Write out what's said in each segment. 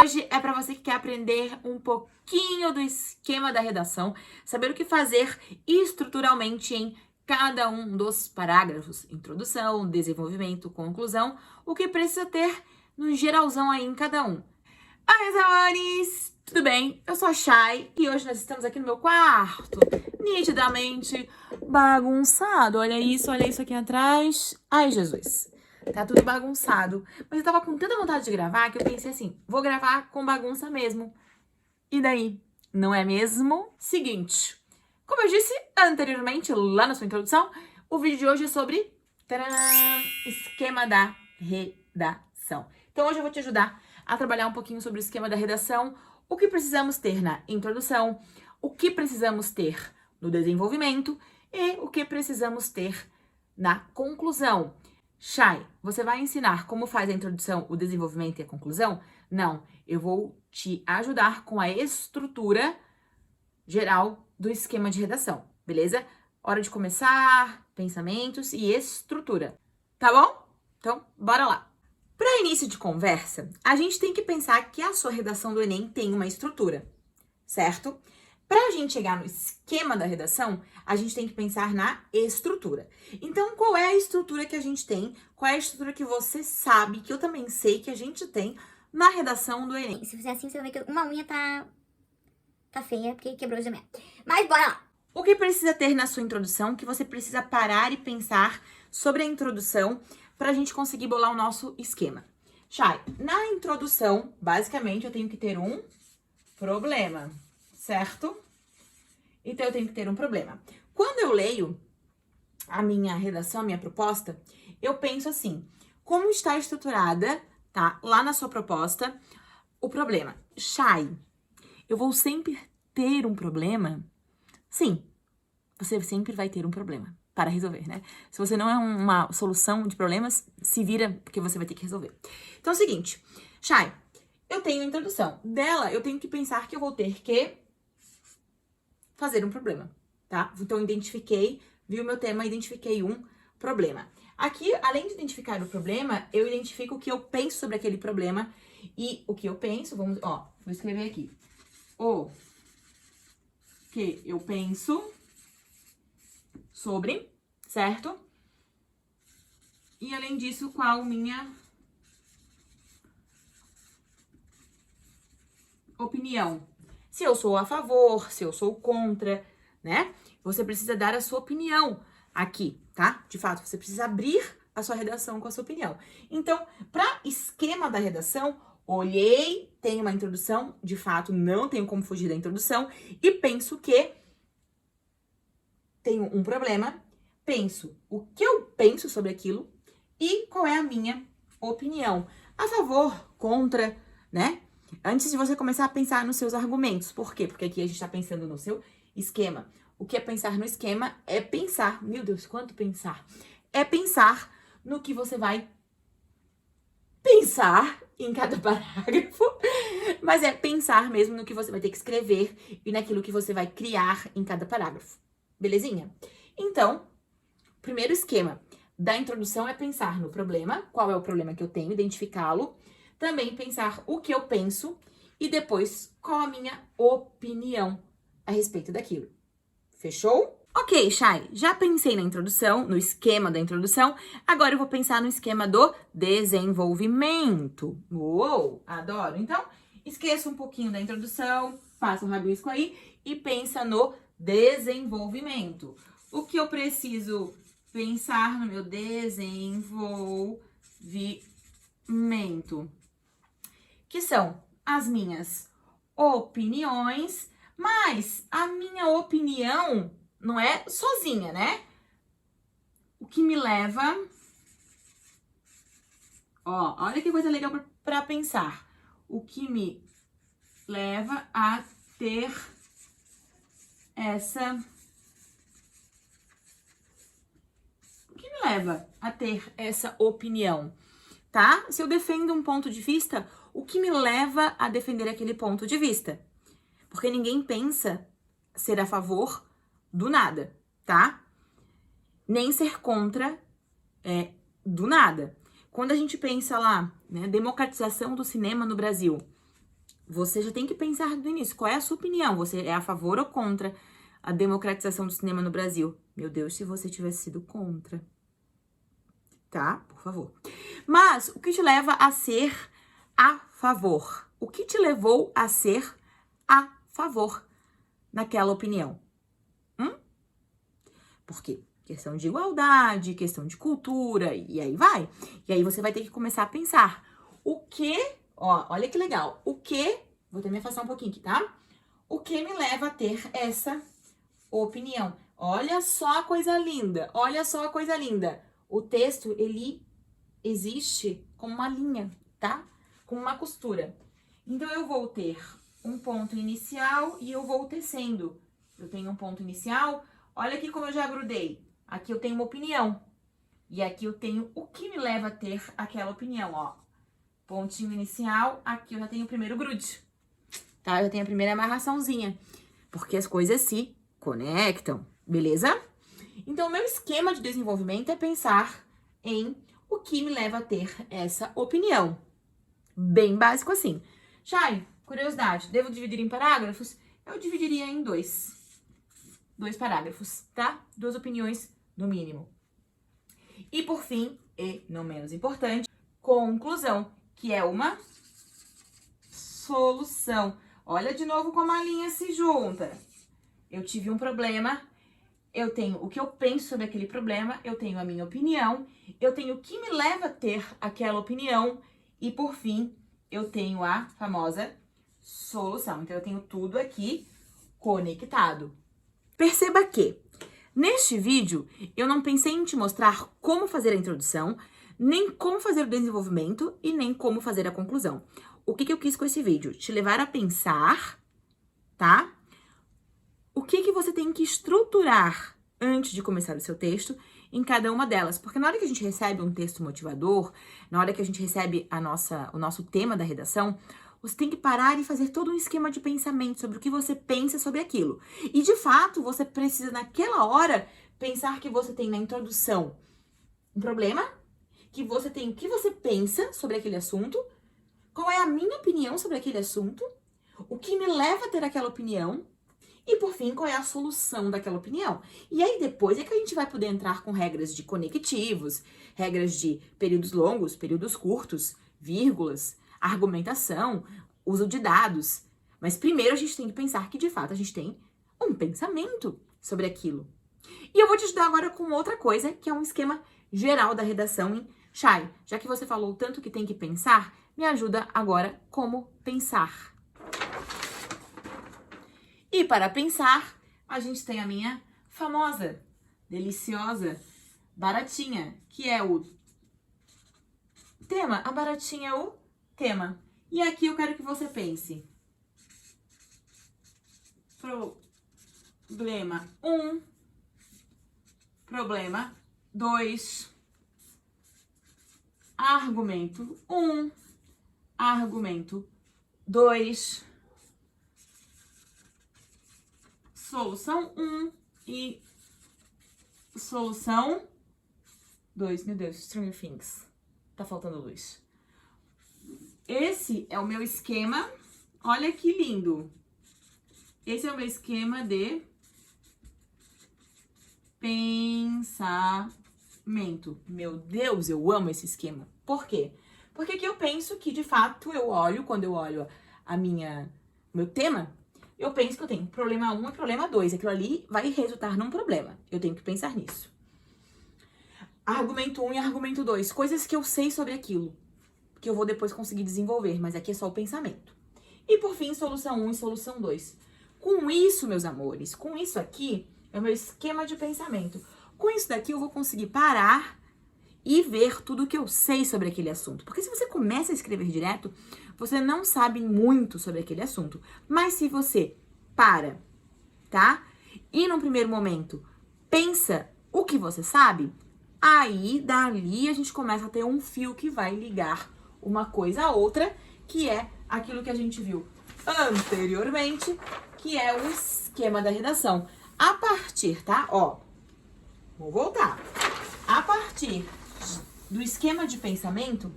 hoje é para você que quer aprender um pouquinho do esquema da redação, saber o que fazer estruturalmente em cada um dos parágrafos, introdução, desenvolvimento, conclusão, o que precisa ter no geralzão aí em cada um. Oi, meus amores! Tudo bem? Eu sou a Chay e hoje nós estamos aqui no meu quarto, nitidamente bagunçado. Olha isso aqui atrás. Ai, Jesus! Tá tudo bagunçado. Mas eu tava com tanta vontade de gravar que eu pensei assim, vou gravar com bagunça mesmo. E daí? Não é mesmo? Seguinte, como eu disse anteriormente, lá na sua introdução, o vídeo de hoje é sobre esquema da redação. Então hoje eu vou te ajudar a trabalhar um pouquinho sobre o esquema da redação, o que precisamos ter na introdução, o que precisamos ter no desenvolvimento e o que precisamos ter na conclusão. Chay, você vai ensinar como faz a introdução, o desenvolvimento e a conclusão? Não, eu vou te ajudar com a estrutura geral do esquema de redação, beleza? Hora de começar, pensamentos e estrutura, tá bom? Então, bora lá! Para início de conversa, a gente tem que pensar que a sua redação do Enem tem uma estrutura, certo? Para a gente chegar no esquema da redação, a gente tem que pensar na estrutura. Então, qual é a estrutura que a gente tem? Qual é a estrutura que você sabe, que eu também sei que a gente tem na redação do Enem? Se fizer assim, você vai ver que uma unha tá feia, porque quebrou o gemelo. Mas bora lá! O que precisa ter na sua introdução, que você precisa parar e pensar sobre a introdução para a gente conseguir bolar o nosso esquema. Chay, na introdução, basicamente, eu tenho que ter um problema, certo? Então, eu tenho que ter um problema. Quando eu leio a minha redação, a minha proposta, eu penso assim, como está estruturada, tá? Lá na sua proposta, o problema. Chay, eu vou sempre ter um problema? Sim, você sempre vai ter um problema para resolver, né? Se você não é uma solução de problemas, se vira, porque você vai ter que resolver. Então é o seguinte, Chay, eu tenho a introdução. Dela, eu tenho que pensar que eu vou ter que fazer um problema, tá? Então, identifiquei, vi o meu tema, identifiquei um problema. Aqui, além de identificar o problema, eu identifico o que eu penso sobre aquele problema. E o que eu penso, vou escrever aqui. O que eu penso sobre, certo? E além disso, qual minha opinião? Se eu sou a favor, se eu sou contra, né? Você precisa dar a sua opinião aqui, tá? De fato, você precisa abrir a sua redação com a sua opinião. Então, para esquema da redação, olhei, tenho uma introdução, de fato, não tenho como fugir da introdução, e penso que tenho um problema, penso o que eu penso sobre aquilo e qual é a minha opinião. A favor, contra, né? Antes de você começar a pensar nos seus argumentos. Por quê? Porque aqui a gente tá pensando no seu esquema. O que é pensar no esquema é pensar, meu Deus, quanto pensar? É pensar no que você vai pensar em cada parágrafo, mas é pensar mesmo no que você vai ter que escrever e naquilo que você vai criar em cada parágrafo. Belezinha? Então, primeiro esquema da introdução é pensar no problema, qual é o problema que eu tenho, identificá-lo. Também pensar o que eu penso e depois qual a minha opinião a respeito daquilo. Fechou? Ok, Chay, já pensei na introdução, no esquema da introdução, agora eu vou pensar no esquema do desenvolvimento. Uou, adoro! Então, esqueça um pouquinho da introdução, passa um rabisco aí e pensa no desenvolvimento. O que eu preciso pensar no meu desenvolvimento? Que são as minhas opiniões, mas a minha opinião não é sozinha, né? O que me leva... olha que coisa legal para pensar. O que me leva a ter essa... O que me leva a ter essa opinião, tá? Se eu defendo um ponto de vista, o que me leva a defender aquele ponto de vista? Porque ninguém pensa ser a favor do nada, tá? Nem ser contra do nada. Quando a gente pensa lá, né, democratização do cinema no Brasil, você já tem que pensar do início. Qual é a sua opinião? Você é a favor ou contra a democratização do cinema no Brasil? Meu Deus, se você tivesse sido contra. Tá? Por favor. Mas o que te leva a ser a favor? O que te levou a ser a favor naquela opinião? Por quê? Questão de igualdade, questão de cultura, e aí vai. E aí você vai ter que começar a pensar. O que, ó, olha que legal. O que, vou até me afastar um pouquinho aqui, tá? O que me leva a ter essa opinião? Olha só a coisa linda, olha só a coisa linda. O texto, ele existe como uma linha, tá? Com uma costura. Então, eu vou ter um ponto inicial e eu vou tecendo. Eu tenho um ponto inicial, olha aqui como eu já grudei. Aqui eu tenho uma opinião. E aqui eu tenho o que me leva a ter aquela opinião, ó. Pontinho inicial, aqui eu já tenho o primeiro grude. Tá? Eu tenho a primeira amarraçãozinha. Porque as coisas se conectam, beleza? Então, o meu esquema de desenvolvimento é pensar em o que me leva a ter essa opinião. Bem básico assim. Chay, curiosidade, devo dividir em parágrafos? Eu dividiria em dois parágrafos, tá? 2 opiniões, no mínimo. E por fim, e não menos importante, conclusão, que é uma solução. Olha de novo como a linha se junta. Eu tive um problema, eu tenho o que eu penso sobre aquele problema, eu tenho a minha opinião, eu tenho o que me leva a ter aquela opinião e, por fim, eu tenho a famosa solução. Então, eu tenho tudo aqui conectado. Perceba que, neste vídeo, eu não pensei em te mostrar como fazer a introdução, nem como fazer o desenvolvimento e nem como fazer a conclusão. O que eu quis com esse vídeo? Te levar a pensar, tá? O que você tem que estruturar antes de começar o seu texto em cada uma delas. Porque na hora que a gente recebe um texto motivador, na hora que a gente recebe o nosso tema da redação, você tem que parar e fazer todo um esquema de pensamento sobre o que você pensa sobre aquilo. E, de fato, você precisa, naquela hora, pensar que você tem na introdução um problema, que você tem o que você pensa sobre aquele assunto, qual é a minha opinião sobre aquele assunto, o que me leva a ter aquela opinião, e, por fim, qual é a solução daquela opinião. E aí, depois é que a gente vai poder entrar com regras de conectivos, regras de períodos longos, períodos curtos, vírgulas, argumentação, uso de dados. Mas primeiro a gente tem que pensar que, de fato, a gente tem um pensamento sobre aquilo. E eu vou te ajudar agora com outra coisa, que é um esquema geral da redação em Chay. Já que você falou tanto que tem que pensar, me ajuda agora como pensar. E para pensar, a gente tem a minha famosa, deliciosa, baratinha, que é o tema. A baratinha é o tema. E aqui eu quero que você pense. Problema 1, problema 2, argumento 1, argumento 2, solução 1 e solução 2. Meu Deus, Stranger Things. Tá faltando luz. Esse é o meu esquema. Olha que lindo. Esse é o meu esquema de pensamento. Meu Deus, eu amo esse esquema. Por quê? Porque aqui eu penso que, de fato, quando eu olho meu tema, eu penso que eu tenho problema 1 e problema 2. Aquilo ali vai resultar num problema. Eu tenho que pensar nisso. Argumento 1 e argumento 2. Coisas que eu sei sobre aquilo. Que eu vou depois conseguir desenvolver. Mas aqui é só o pensamento. E, por fim, solução 1 e solução 2. Com isso, meus amores, com isso aqui, é o meu esquema de pensamento. Com isso daqui, eu vou conseguir parar e ver tudo que eu sei sobre aquele assunto. Porque se você começa a escrever direto, você não sabe muito sobre aquele assunto. Mas se você para, tá? E num primeiro momento, pensa o que você sabe, aí dali a gente começa a ter um fio que vai ligar uma coisa a outra, que é aquilo que a gente viu anteriormente, que é o esquema da redação. A partir, tá? Ó, vou voltar. A partir do esquema de pensamento,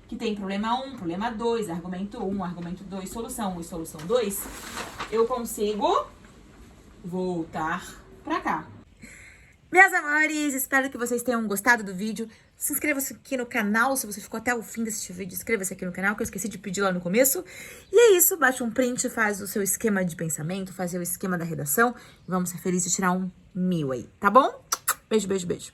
que tem problema 1, problema 2, argumento 1, argumento 2, solução 1 e solução 2, eu consigo voltar pra cá. Meus amores, espero que vocês tenham gostado do vídeo. Se inscreva-se aqui no canal, se você ficou até o fim desse vídeo, inscreva-se aqui no canal, que eu esqueci de pedir lá no começo. E é isso, bate um print, faz o seu esquema de pensamento, faz o esquema da redação. E vamos ser felizes e tirar um 1000 aí, tá bom? Beijo, beijo, beijo.